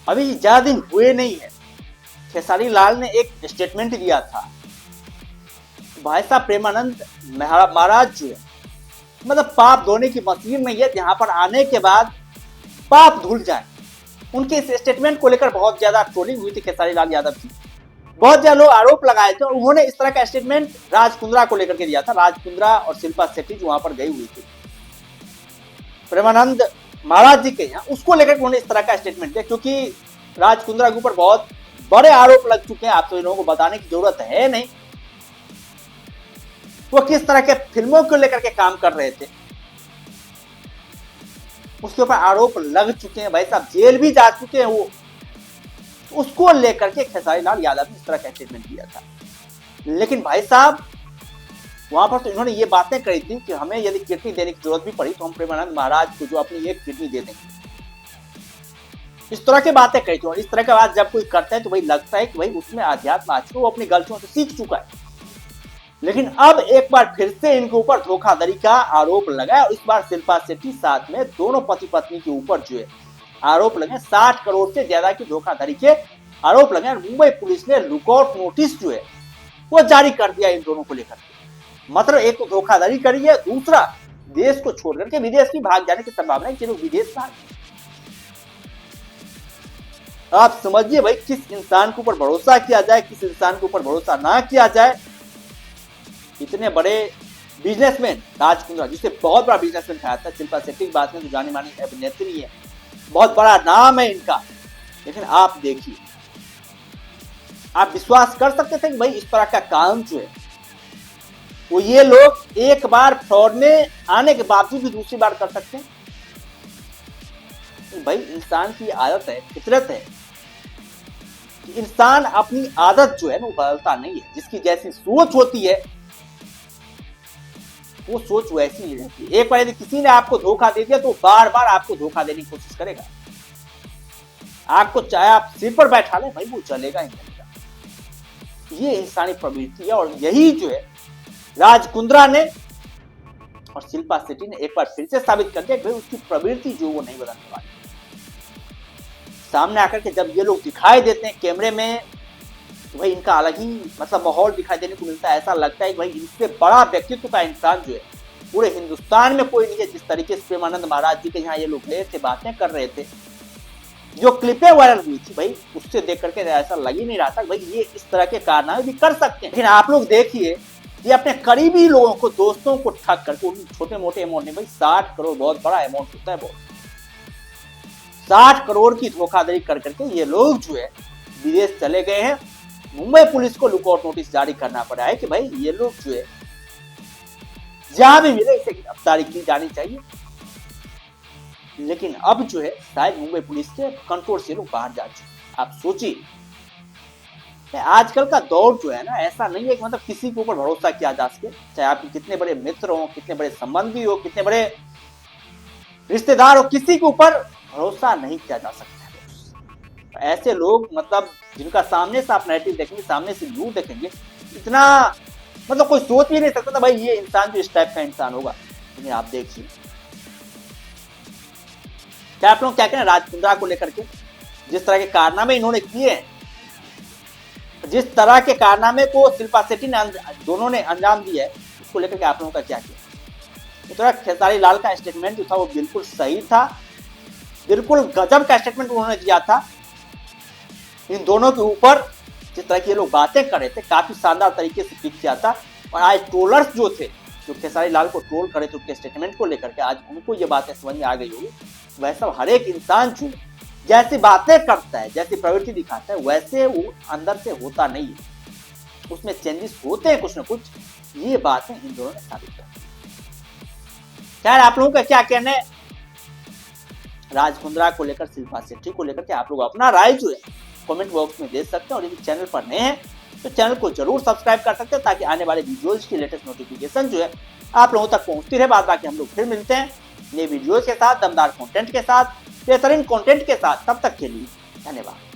अभी ज्यादा दिन हुए नहीं है, खेसारी लाल ने एक स्टेटमेंट दिया था, भाई साहब प्रेमानंद महाराज जो है मतलब पाप धोने की मशीन में है, जहां पर आने के बाद पाप धुल जाए। उनके इस स्टेटमेंट को लेकर बहुत ज्यादा ट्रोलिंग हुई थी खेसारी लाल यादव की, बहुत ज्यादा लोग आरोप लगाए थे, और उन्होंने इस तरह का स्टेटमेंट राज कुंद्रा को लेकर के दिया था। राज कुंद्रा और शिल्पा शेट्टी जो वहां पर गई हुई थी प्रेमानंद महाराज जी के यहाँ, उसको लेकर उन्होंने इस तरह का स्टेटमेंट दिया, क्योंकि राज कुंद्रा के ऊपर बहुत बड़े आरोप लग चुके हैं। आप सभी लोगों को बताने की जरूरत है नहीं वो किस तरह के फिल्मों को लेकर के काम कर रहे थे, उसके ऊपर आरोप लग चुके हैं, भाई साहब जेल भी जा चुके हैं वो। उसको लेकर के खेसारी लाल यादव ने इस तरह का स्टेटमेंट दिया था। लेकिन भाई साहब वहां पर तो इन्होंने ये बातें कही थी कि हमें यदि किडनी देने की जरूरत भी पड़ी तो हम प्रेमानंद महाराज को जो अपनी एक किडनी दे देंगे, इस तरह की बातें कही थी। और इस तरह की बात जब कोई करता है तो भाई लगता है कि भाई उसमें अध्यात्म आ चुका, वो अपनी गलतियों से सीख चुका है। लेकिन अब एक बार फिर से इनके ऊपर धोखाधड़ी का आरोप लगा है, और इस बार शिल्पा शेट्टी साथ में दोनों पति पत्नी के ऊपर जो है आरोप लगे, 60 करोड़ से ज्यादा की धोखाधड़ी के आरोप लगे। और मुंबई पुलिस ने लुकआउट नोटिस जो है वो जारी कर दिया इन दोनों को लेकर। मतलब एक तो धोखाधड़ी करी है, दूसरा देश को छोड़ करके विदेश की भाग जाने की संभावना है कि लोग विदेश भाग। आप समझिए भाई किस इंसान के ऊपर भरोसा किया जाए, किस इंसान के ऊपर भरोसा ना किया जाए। इतने बड़े बिजनेसमैन राज कुंद्रा, जिससे बहुत बड़ा बिजनेसमैन खाया था, शिल्पा शेट्टी की बात में तो जानी मानी अभिनेत्री है, बहुत बड़ा नाम है इनका। लेकिन आप देखिए, आप विश्वास कर सकते थे कि भाई इस तरह का काम जो है वो ये लोग एक बार फ्रॉड में आने के बावजूद भी दूसरी बार कर सकते हैं? भाई इंसान की आदत है, फितरत है कि इंसान अपनी आदत जो है ना वो बदलता नहीं है। जिसकी जैसी सोच होती है वो सोच वैसी ही रहती है। एक बार यदि किसी ने आपको धोखा दे दिया तो बार बार आपको धोखा देने की कोशिश करेगा। आपको चाहे आप सिर पर बैठा ले भाई वो चलेगा ही चलेगा। ये इंसानी प्रवृत्ति है, और यही जो है राज कुंद्रा ने और शिल्पा शेट्टी ने एक बार फिर से साबित कर दिया कि भाई उसकी प्रवृत्ति जो वो नहीं बदलने वाली। सामने आकर के जब ये लोग दिखाई देते हैं कैमरे में तो भाई इनका अलग ही मतलब माहौल दिखाई देने को मिलता है। ऐसा लगता है कि भाई इनसे बड़ा व्यक्तित्व का इंसान जो है पूरे हिंदुस्तान में कोई नहीं है। जिस तरीके से प्रेमानंद महाराज जी के यहाँ ये लोग गए थे, बातें कर रहे थे, जो क्लिपें वायरल हुई थी भाई, उससे देख करके ऐसा लग ही नहीं रहा था भाई ये इस तरह के कारनामे भी कर सकते हैं। लेकिन आप लोग देखिए, ये अपने करीबी लोगों को, दोस्तों को ठग करके, छोटे मोटे अमाउंट नहीं भाई, 60 करोड़ बहुत बड़ा अमाउंट होता है। बहुत 60 करोड़ की धोखाधड़ी कर करके ये लोग जो है विदेश चले गए हैं। मुंबई पुलिस को लुकआउट नोटिस जारी करना पड़ा है कि भाई ये लोग जो है जहां भी मिले इसे गिरफ्तारी की जानी चाहिए। लेकिन अब जो है शायद मुंबई पुलिस के कंट्रोल से लोग बाहर जा चुके। आप सोचिए, आजकल का दौर जो है ना ऐसा नहीं है कि मतलब किसी के ऊपर भरोसा किया जा सके, चाहे आपके कितने बड़े मित्र हो, कितने बड़े संबंधी हो, कितने बड़े रिश्तेदार हो, किसी के ऊपर भरोसा नहीं किया जा सकता। ऐसे लोग मतलब जिनका सामने से आप नैरेटिव देखेंगे, सामने से व्यू देखेंगे, इतना मतलब कोई सोच भी नहीं सकता था भाई ये इंसान जो इस टाइप का इंसान होगा। लेकिन आप देखिए क्या आप लोग क्या कहें राज कुंद्रा को लेकर के, जिस तरह के कारनामे इन्होंने किए हैं, जिस तरह के कारनामे को शिल्पा शेट्टी ने दोनों ने अंजाम दिया है, उसको लेकर के आप लोगों का क्या किया? तो खेसारी लाल का स्टेटमेंट जो था वो बिल्कुल सही था, बिल्कुल गजब का स्टेटमेंट उन्होंने दिया था। इन दोनों के ऊपर जिस तरह की ये लोग बातें कर रहे थे काफी शानदार तरीके से पिक किया था। और आज ट्रोलर्स जो थे, जो खेसारी लाल को ट्रोल करे थे उनके स्टेटमेंट को लेकर के, आज उनको ये बातें समझ में आ गई होगी। वैसा हर एक इंसान जो जैसी बातें करता है, जैसी प्रवृत्ति दिखाता है, वैसे वो अंदर से होता नहीं है, उसमें चेंजेस होते हैं कुछ ना कुछ। ये बातें इन दोनों ने साबित कर। खैर आप लोगों का क्या कहना है राज कुंद्रा को लेकर, शिल्पा शेट्टी को लेकर के? आप लोग अपना राय जो है कमेंट बॉक्स में दे सकते हैं। और यदि चैनल पर नए हैं तो चैनल को जरूर सब्सक्राइब कर सकते हैं, ताकि आने वाले वीडियोज की लेटेस्ट नोटिफिकेशन जो है आप लोगों तक पहुंचती रहे। बाद बाकी हम लोग फिर मिलते हैं नए वीडियोज के साथ, दमदार कंटेंट के साथ, बेहतरीन कंटेंट के साथ। तब तक के लिए धन्यवाद।